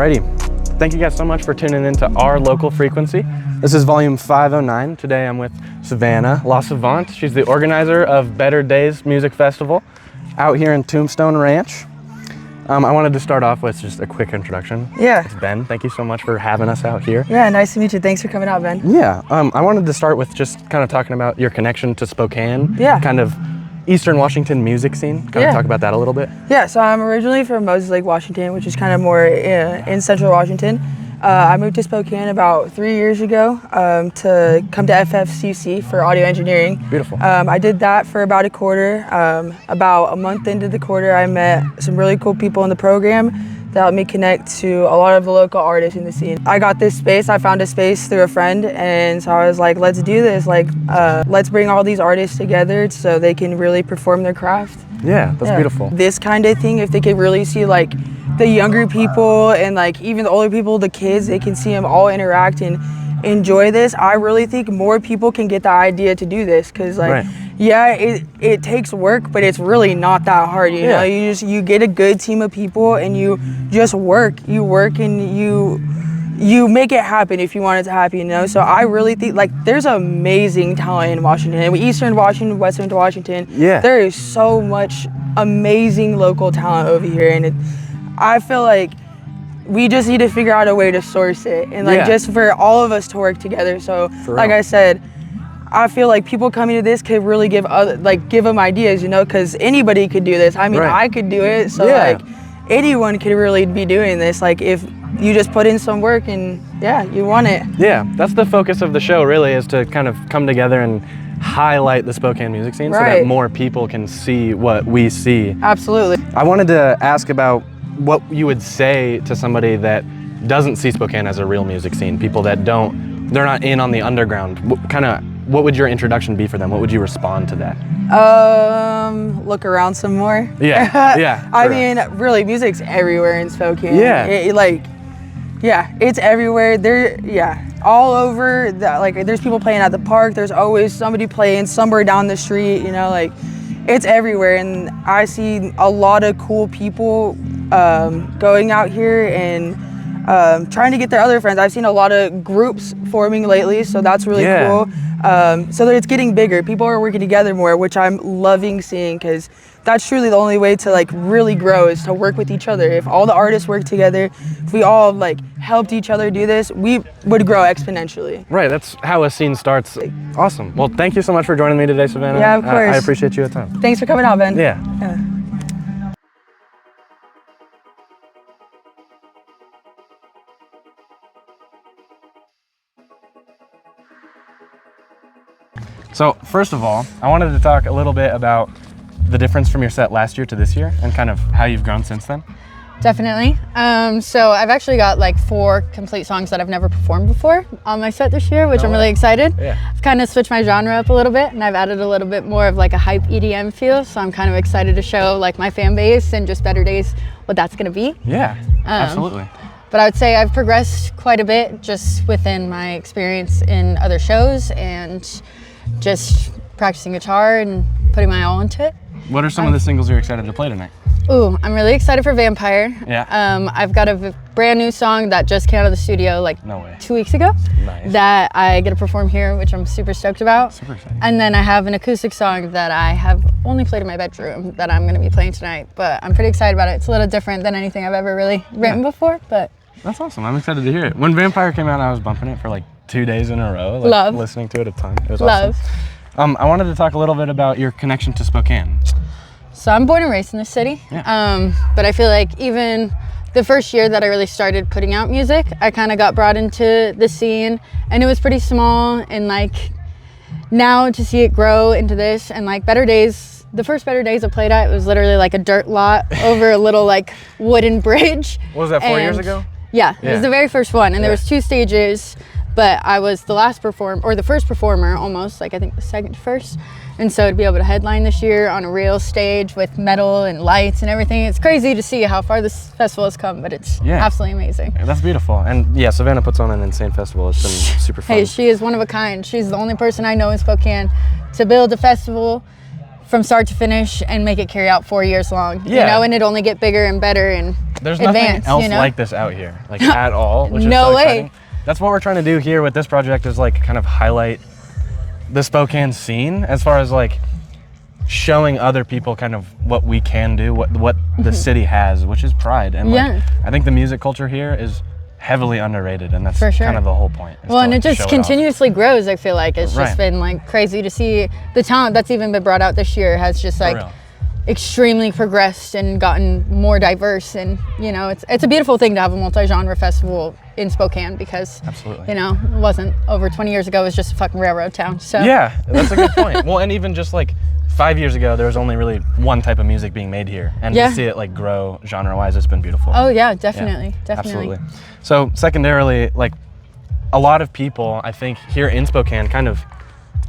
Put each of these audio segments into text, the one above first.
Alrighty. Thank you guys so much for tuning into our local frequency. This is volume 509. Today I'm with Savannah, La Savant. She's the organizer of Daze Music Festival out here in Tombstone Ranch. I wanted to start off with just a quick introduction. Yeah. It's Ben. Thank you so much for having us out here. Yeah, nice to meet you. Thanks for coming out, Ben. Yeah. I wanted to start with just kind of talking about your connection to Spokane. Yeah. Kind of Eastern Washington music scene. Kind of talk about that a little bit. Yeah, so I'm originally from Moses Lake, Washington, which is kind of more in central Washington. I moved to Spokane about 3 years ago to come to FFCC for audio engineering. Beautiful. I did that for about a quarter. About a month into the quarter, I met some really cool people in the program that helped me connect to a lot of the local artists in the scene. I got this space, I found a space through a friend, and so I was like, let's do this. Like, let's bring all these artists together so they can really perform their craft. Yeah, that's beautiful. This kind of thing, if they could really see like the younger people and like even the older people, the kids, they can see them all interact and enjoy this. I really think more people can get the idea to do this because like, yeah, it takes work, but it's really not that hard. You know, you get a good team of people and you just work. You work and you make it happen if you want it to happen, you know? So I really think, like, there's amazing talent in Washington. Eastern Washington, Western Washington. Yeah. There is so much amazing local talent over here. And I feel like we just need to figure out a way to source it. And, like, just for all of us to work together. So, like I said, I feel like people coming to this could really give them ideas, you know? Because anybody could do this. I mean, I could do it. So, like, anyone could really be doing this. Like, if you just put in some work and you want it. Yeah, that's the focus of the show really, is to kind of come together and highlight the Spokane music scene so that more people can see what we see. Absolutely. I wanted to ask about what you would say to somebody that doesn't see Spokane as a real music scene, people that they're not in on the underground. What would your introduction be for them? What would you respond to that? Look around some more. Yeah. I mean, really, music's everywhere in Spokane. Yeah. It's everywhere. All over. There's people playing at the park. There's always somebody playing somewhere down the street. You know, like, it's everywhere. And I see a lot of cool people going out here and trying to get their other friends. I've seen a lot of groups forming lately, so that's really cool. So that it's getting bigger. People are working together more, which I'm loving seeing, because that's truly the only way to like really grow, is to work with each other. If all the artists work together, if we all like helped each other do this, we would grow exponentially. Right, that's how a scene starts. Awesome. Well, thank you so much for joining me today, Savannah. Yeah, of course. I appreciate you a ton. Thanks for coming out, Ben. Yeah. So first of all, I wanted to talk a little bit about the difference from your set last year to this year and kind of how you've grown since then. Definitely. So I've actually got like 4 complete songs that I've never performed before on my set this year, which I'm really excited. Yeah. I've kind of switched my genre up a little bit, and I've added a little bit more of like a hype EDM feel. So I'm kind of excited to show like my fan base and just Daze what that's going to be. Yeah, absolutely. But I would say I've progressed quite a bit just within my experience in other shows and just practicing guitar and putting my all into it. What are some of the singles you're excited to play tonight? Ooh, I'm really excited for Vampire. Yeah. I've got a brand new song that just came out of the studio like 2 weeks ago. Nice. That I get to perform here, which I'm super stoked about. Super excited. And then I have an acoustic song that I have only played in my bedroom that I'm going to be playing tonight, but I'm pretty excited about it. It's a little different than anything I've ever really written before, but. That's awesome. I'm excited to hear it. When Vampire came out, I was bumping it for like 2 days in a row. Listening to it a ton. It was awesome. I wanted to talk a little bit about your connection to Spokane. So I'm born and raised in the city, but I feel like even the first year that I really started putting out music, I kind of got brought into the scene, and it was pretty small, and like now to see it grow into this, and like Daze, the first Daze I played at, it was literally like a dirt lot over a little like wooden bridge. What was that, 4 years ago? Yeah, it was the very first one, and there was 2 stages. But I was the last performer, or the first performer almost, like I think the second to first. And so to be able to headline this year on a real stage with metal and lights and everything, it's crazy to see how far this festival has come, but it's absolutely amazing. Yeah, that's beautiful. And yeah, Savannah puts on an insane festival. It's been super fun. Hey, she is one of a kind. She's the only person I know in Spokane to build a festival from start to finish and make it carry out 4 years long. Yeah. You know, and it only get bigger and better and There's advanced, nothing else you know? like this out here, like at all, which is No so way. exciting. That's what we're trying to do here with this project, is like kind of highlight the Spokane scene as far as like showing other people kind of what we can do, what the city has, which is pride. And like, I think the music culture here is heavily underrated, and that's For sure. kind of the whole point. Well, and like, it just show off. continuously grows. I feel like it's Right. just been like crazy to see the talent that's even been brought out this year has just For like real. extremely progressed and gotten more diverse. And you know, it's a beautiful thing to have a multi-genre festival in Spokane, because Absolutely. you know, it wasn't over 20 years ago, it was just a fucking railroad town. So Yeah, that's a good point. Well, and even just like 5 years ago, there was only really one type of music being made here, and Yeah. to see it like grow genre-wise, it's been beautiful. Oh yeah, definitely. Absolutely. So secondarily, like a lot of people, I think here in Spokane kind of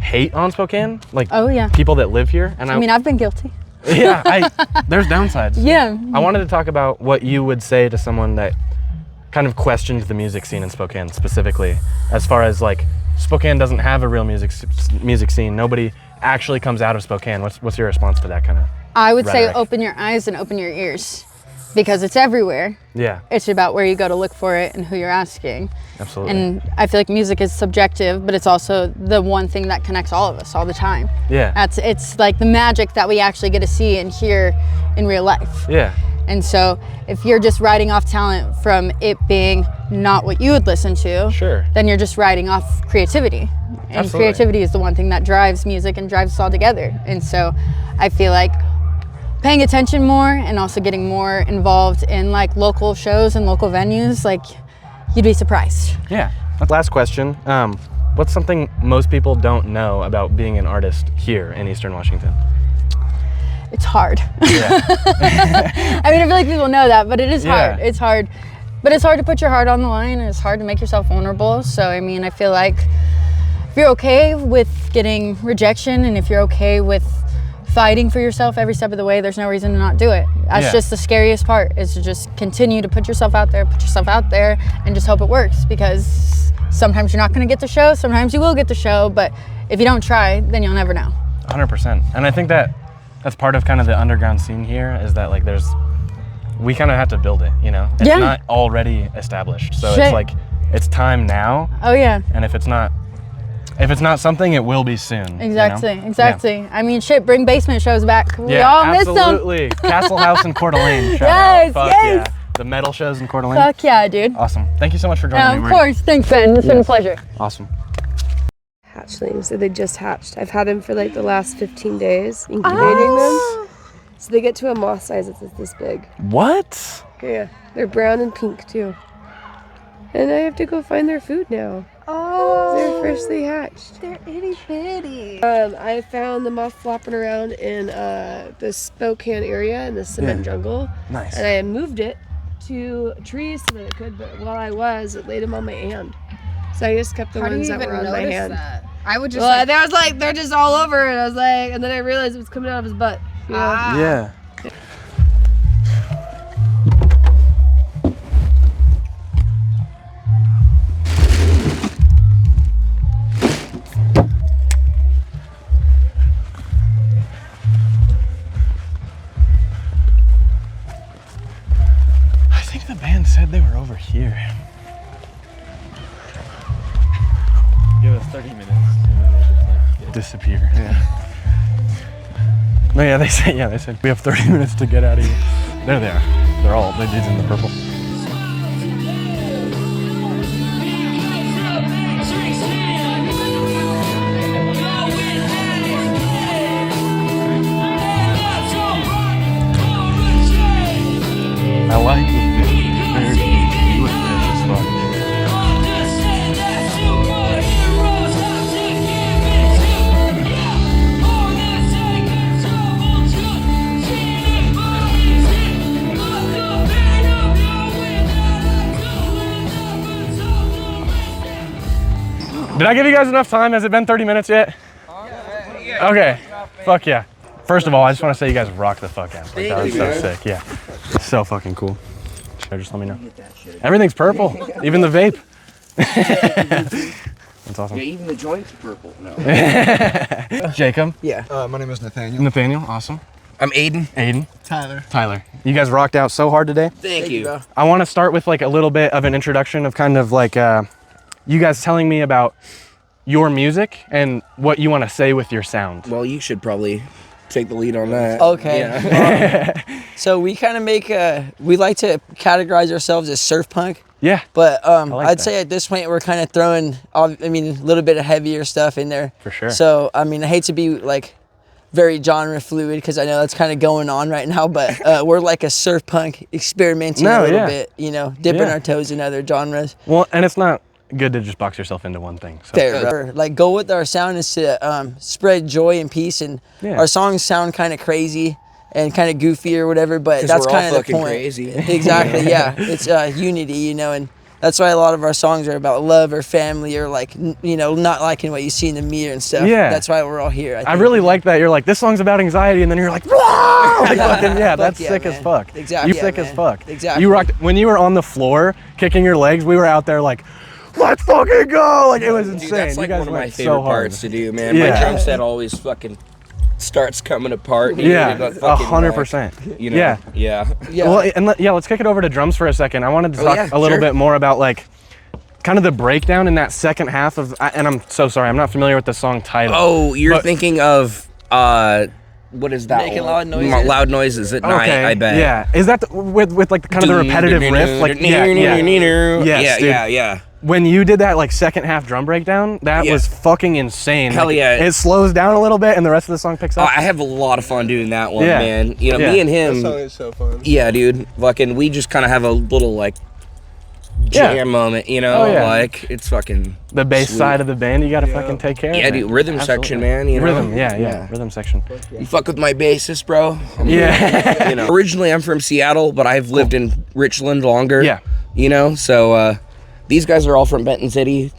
hate on Spokane, like Oh yeah. people that live here. And I mean, I've been guilty. yeah, there's downsides. Yeah. I wanted to talk about what you would say to someone that kind of questioned the music scene in Spokane specifically, as far as like Spokane doesn't have a real music scene. Nobody actually comes out of Spokane. What's your response to that kind of? I would say rhetoric? open your eyes and open your ears, because it's everywhere. Yeah, It's about where you go to look for it and who you're asking. absolutely. And I feel like music is subjective, but it's also the one thing that connects all of us all the time. yeah, It's like the magic that we actually get to see and hear in real life. yeah, And so if you're just writing off talent from it being not what you would listen to, sure. then you're just writing off creativity. And Absolutely. creativity is the one thing that drives music and drives us all together. And so I feel like paying attention more and also getting more involved in like local shows and local venues, like you'd be surprised. Yeah. Last question. What's something most people don't know about being an artist here in Eastern Washington? It's hard. Yeah. I mean, I feel like people know that, but it is hard. Yeah. It's hard. But it's hard to put your heart on the line, and it's hard to make yourself vulnerable. So, I mean, I feel like if you're okay with getting rejection, and if you're okay with fighting for yourself every step of the way, there's no reason to not do it. That's Yeah. just the scariest part, is to just continue to put yourself out there, and just hope it works, because sometimes you're not going to get the show, sometimes you will get the show, but if you don't try, then you'll never know. 100%. And I think that's part of kind of the underground scene here, is that like we kind of have to build it, you know? It's Yeah. not already established. So Shit. it's like, it's time now. Oh yeah. And if it's not something, it will be soon. you know? Exactly. I mean, shit, bring basement shows back. We Yeah, all miss them. absolutely. Castle House in Coeur d'Alene. Shout Yes, out. Fuck yes. yeah. The metal shows in Coeur d'Alene. Fuck yeah, dude. Awesome. Thank you so much for joining me. Of Murry. course. Thanks, Ben. It's been a pleasure. Awesome. Hatchlings, so they just hatched. I've had them for like the last 15 days, incubating them. So they get to a moth size that's this big. What? Yeah, they're brown and pink too. And I have to go find their food now. Oh, They're freshly hatched. they're itty bitty. I found the moth flopping around in the Spokane area in the cement jungle. Nice. And I had moved it to trees so that it could, but while I was, it laid them on my hand. So I just kept the ones that were on my hand. I would just. Well, there was like, they're just all over, and I was like, and then I realized it was coming out of his butt. You know? Yeah. I think the band said they were over here. Give us 30 minutes and then they just like Disappear. Yeah. No, yeah, they said we have 30 minutes to get out of here. There they are. They're dudes in the purple. I like this. They're English as fuck. Did I give you guys enough time? Has it been 30 minutes yet? Okay. Fuck yeah. First of all, I just want to say you guys rock the fuck out. Like, that was so sick. Yeah. It's so fucking cool. Just let me know. Everything's purple. Even the vape. That's awesome. Yeah, even the joint's purple. No. Jacob. Yeah. My name is Nathaniel. Nathaniel, awesome. I'm Aiden. Aiden. Tyler. You guys rocked out so hard today. Thank you. bro. I want to start with like a little bit of an introduction of kind of like you guys telling me about your music and what you want to say with your sound. Well, you should probably take the lead on that. Okay. Yeah. So we kind of make we like to categorize ourselves as surf punk, Yeah. but like I'd that. say at this point we're kind of throwing, a little bit of heavier stuff in there. For sure. So I hate to be like very genre fluid because I know that's kind of going on right now, but we're like a surf punk experimenting a little bit, dipping our toes in other genres. Well, and it's not good to just box yourself into one thing. So. Fair. Like goal with our sound is to spread joy and peace, and our songs sound kind of crazy and kind of goofy or whatever, but that's kind of the point. Crazy. Exactly. Yeah, it's unity, and that's why a lot of our songs are about love or family or like not liking what you see in the mirror and stuff. Yeah. That's why we're all here. I really like that. You're like, this song's about anxiety, and then you're like, whoa! Like, fucking, that's yeah, sick man. as fuck. Exactly. You Yeah, sick man. as fuck. Exactly. You rocked when you were on the floor kicking your legs. We were out there like, let's fucking go! Like it was insane. Dude, that's like you guys one of my went favorite so hard. parts to do, man. Yeah. My drum set always fucking starts coming apart. dude. Yeah, It fucking, 100%. You know? Yeah. Yeah. Yeah. Well, and let's kick it over to drums for a second. I wanted to talk a little bit more about like kind of the breakdown in that second half of. And I'm so sorry, I'm not familiar with the song title. Oh, you're thinking of what is that? Making one? loud noises. Loud noises at night. I bet. Yeah. Is that with like kind of the repetitive riff? Like yeah, dude. yeah. When you did that like second half drum breakdown, that was fucking insane. Hell Like, yeah. It slows down a little bit and the rest of the song picks Oh, up. I have a lot of fun doing that one, Yeah. man. You know, Yeah. me and him. That song is so fun. Yeah, dude. Fucking, we just kind of have a little like jam moment, Oh, yeah. like it's fucking The bass sweet. side of the band, you gotta fucking take care of. Yeah, it. dude, rhythm section, man. You know, Rhythm, yeah, rhythm section. You fuck with my bassist, bro. Yeah. You know, originally I'm from Seattle, but I've lived in Richland longer. Yeah. You know, so these guys are all from Benton City,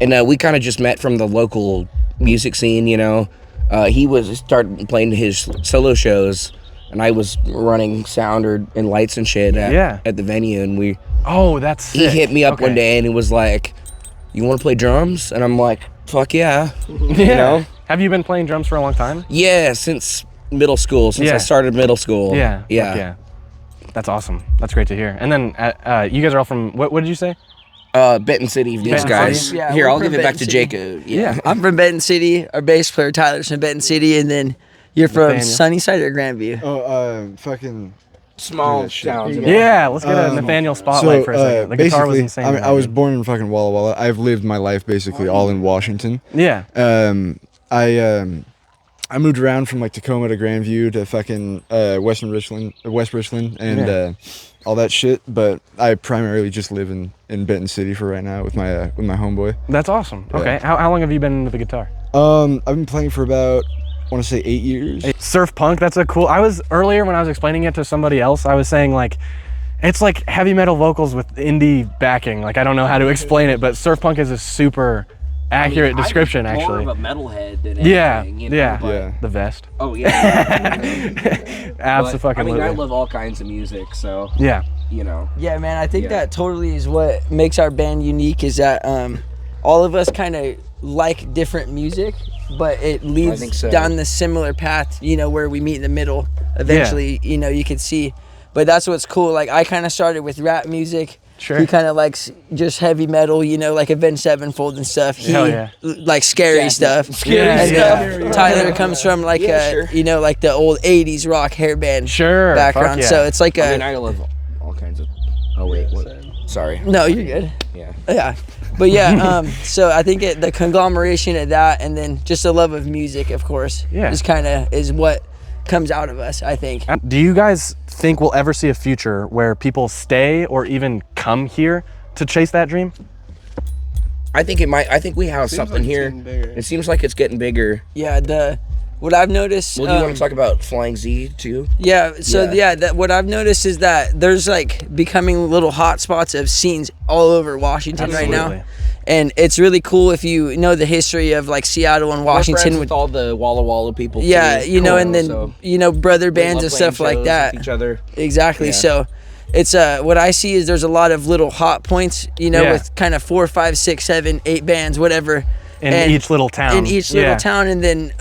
and we kind of just met from the local music scene. You know, he started playing his solo shows, and I was running sound and lights and shit at the venue, and we. Oh, that's sick. He hit me up one Okay. day and he was like, "You want to play drums?" And I'm like, "Fuck yeah!" Yeah. You know? Have you been playing drums for a long time? Yeah, since middle school. Since I started middle school. Yeah. Yeah. Fuck yeah. That's awesome. That's great to hear. And then you guys are all from what did you say? Benton City. These Benton guys. City? Yeah, Here, we're I'll from give it back Benton to City. Jacob. Yeah. I'm from Benton City. Our bass player Tyler's from Benton City, and then you're from Nathaniel. Sunnyside or Grandview. Fucking. Small Yeah, shit. towns. Yeah, let's get a Nathaniel spotlight for a second. The guitar was basically, insane. I was born in fucking Walla Walla. I've lived my life basically all in Washington. Yeah. I moved around from like Tacoma to Grandview to fucking West Richland, and all that shit. But I primarily just live in Benton City for right now with my homeboy. That's awesome. Yeah. Okay. How long have you been into the guitar? I've been playing for about, I want to say 8 years. Surf punk, that's a cool. I was earlier when I was explaining it to somebody else, I was saying like it's like heavy metal vocals with indie backing. Like I don't know how to explain it, but surf punk is a super accurate description actually. More of a metalhead than Yeah, anything. You know, yeah. but- Yeah. The vest. Oh yeah. Absolutely. I love all kinds of music, so Yeah. you know. Yeah, man, I think Yeah. that totally is what makes our band unique is that all of us kind of like different music, but it think leads so. down the similar path, where we meet in the middle. Eventually, you could see. But that's what's cool. Like, I kind of started with rap music. Sure. He kind of likes just heavy metal, like Avenged Sevenfold and stuff. He Hell yeah. like scary stuff. Scary And Tyler comes from like like the old 80s rock hair band Sure. background. Fuck yeah. So it's like I love all kinds of. Oh wait, what? Sorry. No, you're good. Yeah. Yeah, but yeah, so I think the conglomeration of that, and then just the love of music, of course, Yeah. is what comes out of us. I think. Do you guys think we'll ever see a future where people stay or even come here to chase that dream? I think it might. I think we have something like it's here. getting bigger. It seems like it's getting bigger. Yeah, what I've noticed. Well, do you want to talk about Flying Z too? Yeah, so Yeah. that what I've noticed is that there's like becoming little hot spots of scenes all over Washington right Absolutely. now. And it's really cool if you know the history of like Seattle and We're Washington friends with all the Walla Walla people. yeah, too. and Cool, then so brother they bands love and playing stuff like shows that. with each other. Exactly. Yeah. So it's what I see is there's a lot of little hot points, you know, with kind of 4, 5, 6, 7, 8 bands, whatever. In each little town. In each little town, and then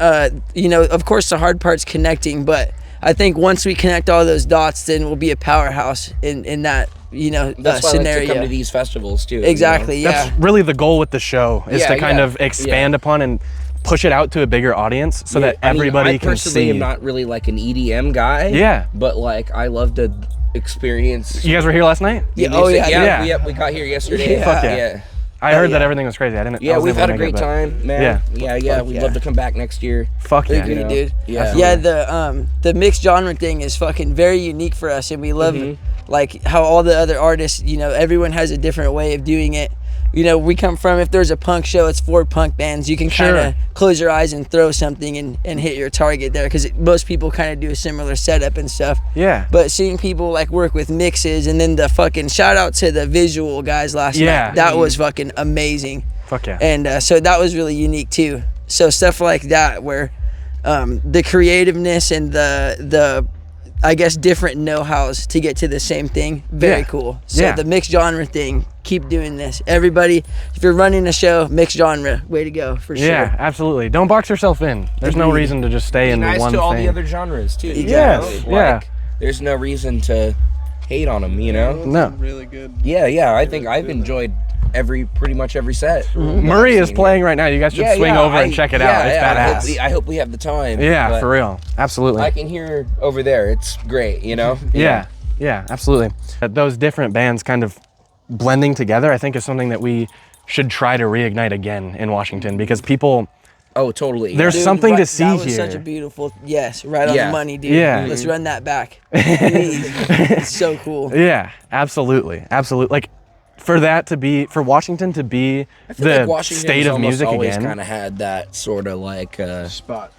you know, of course, the hard part's connecting, but I think once we connect all those dots, then we'll be a powerhouse in that, you know, That's why scenario. I like to come to these festivals too. Exactly. You know? Yeah. That's really the goal with the show, is to kind of expand upon and push it out to a bigger audience so that everybody can see. I personally am not really like an EDM guy. Yeah. But like I love to experience. You guys were here last night? Yeah. Oh yeah. We got here yesterday. Fuck yeah. I heard that everything was crazy. I didn't. Yeah, we've had a great time, man. Yeah. We'd love to come back next year. Fuck yeah, Agree, dude. Yeah. Yeah, the mixed genre thing is fucking very unique for us, and we love like how all the other artists, you know, everyone has a different way of doing it. You know, we come from, if there's a punk show, it's 4 punk bands. You can kind of close your eyes and throw something and hit your target there, because most people kind of do a similar setup and stuff. Yeah. But seeing people like work with mixes, and then the fucking shout out to the visual guys last night. That was fucking amazing. Fuck yeah. And so that was really unique too. So stuff like that where the creativeness and the I guess different know-hows to get to the same thing, very cool. So the mixed genre thing, keep doing this. Everybody, if you're running a show, mixed genre, way to go, for sure. Yeah, absolutely. Don't box yourself in. There's no reason to just stay in nice one to thing. all the other genres too. Yes, Like, there's no reason to hate on them, you know? No. Really good. Yeah. I think I've enjoyed pretty much every set. Murry is playing right now. You guys should swing over and check it out. It's badass. I hope we have the time. Yeah, for real. Absolutely. I can hear over there. It's great, you know? Yeah, absolutely. Those different bands kind of blending together, I think, is something that we should try to reignite again in Washington, because people... Oh, totally. There's something to see here. That was here. such a beautiful, right on the money, dude. Yeah. Let's run that back. Please. It's so cool. Yeah, absolutely. Like, for Washington to be the like state of music always again. Kind of had that sort of like spot,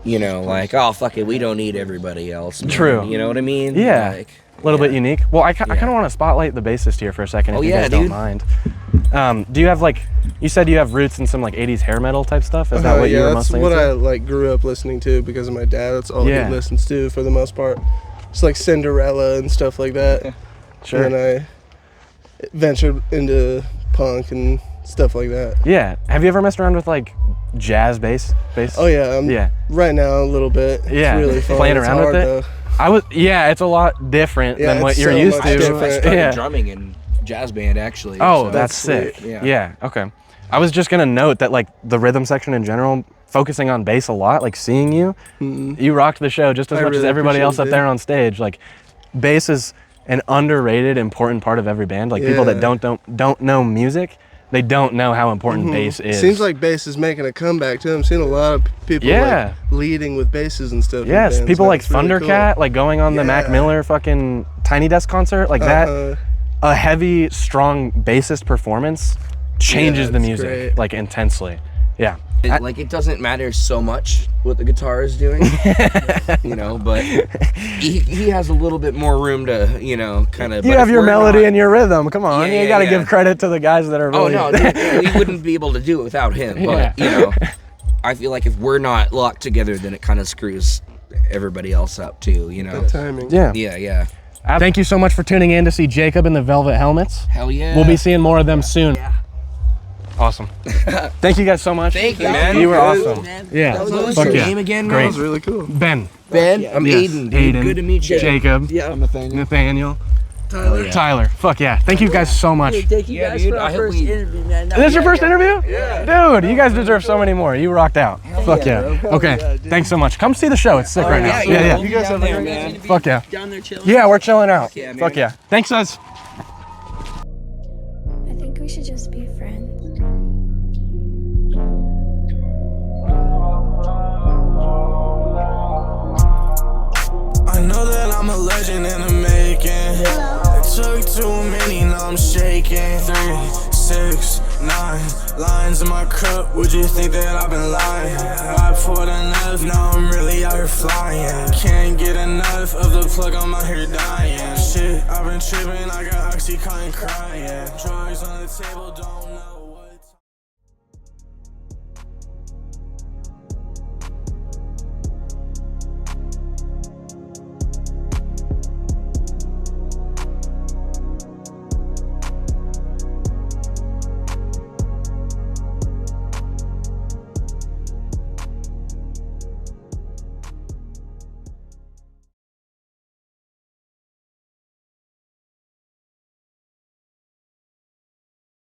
you know, like, oh fuck it, we don't need everybody else. Man. True. You know what I mean? Yeah. Like, a little bit unique. Well, I kind of want to spotlight the bassist here for a second, if you guys don't mind. Do you have you said you have roots in some like 80s hair metal type stuff? Is that what you were mostly that's what into? I like grew up listening to because of my dad. That's all he listens to for the most part. It's like Cinderella and stuff like that. Sure. And then I ventured into punk and stuff like that. Yeah. Have you ever messed around with like jazz bass? Oh yeah. Right now a little bit. Yeah. It's really fun. Playing It's around hard, with it. Though. It's a lot different than what it's you're so used much to. different. I started drumming in jazz band actually. Oh, so that's sick. sweet. Yeah. Okay. I was just gonna note that like the rhythm section in general, focusing on bass a lot, like seeing you, you rocked the show just as much as everybody else up there on stage. Like, bass is an underrated, important part of every band. Like people that don't know music, they don't know how important bass is. Seems like bass is making a comeback too. I'm seeing a lot of people like leading with basses and stuff. Yes, in bands. people like really Thundercat, cool. like going on the Mac Miller fucking Tiny Desk concert, like that. A heavy, strong bassist performance changes the music like intensely. Yeah. It doesn't matter so much what the guitar is doing, you know, but he has a little bit more room to, you know, kind of. You have your melody and your rhythm. Come on, you gotta give credit to the guys that are really... Oh, no, we wouldn't be able to do it without him, but, you know, I feel like if we're not locked together, then it kind of screws everybody else up, too, you know. Good timing. Yeah. Thank you so much for tuning in to see Jacob and the Velvet Helmets. Hell yeah. We'll be seeing more of them soon. Yeah. Awesome. Thank you guys so much. Thank you, man. You were awesome. Yeah. What's your name again, man? Great. That was really cool. Ben. I'm Aiden. Aiden. Good to meet you. Jacob. Yeah, I'm Nathaniel. Tyler. Fuck yeah. Thank you guys so much. Hey, thank you guys for our first interview, man. Is this your first interview? Yeah. Dude, you guys deserve so many more. You rocked out. Fuck yeah. Okay. Thanks so much. Come see the show. It's sick right now. Yeah. You guys have there, man. Fuck yeah. Down there chilling. Yeah, we're chilling out. Yeah, Fuck yeah. Thanks, guys. I think we should just be friends. I know that I'm a legend in the making. It took too many, now I'm shaking. 3, 6, 9 lines in my cup. Would you think that I've been lying? I poured enough, now I'm really out here flying. Can't get enough of the plug, I'm out here dying. Shit, I've been tripping, I got Oxycontin crying. Drugs on the table, don't know what.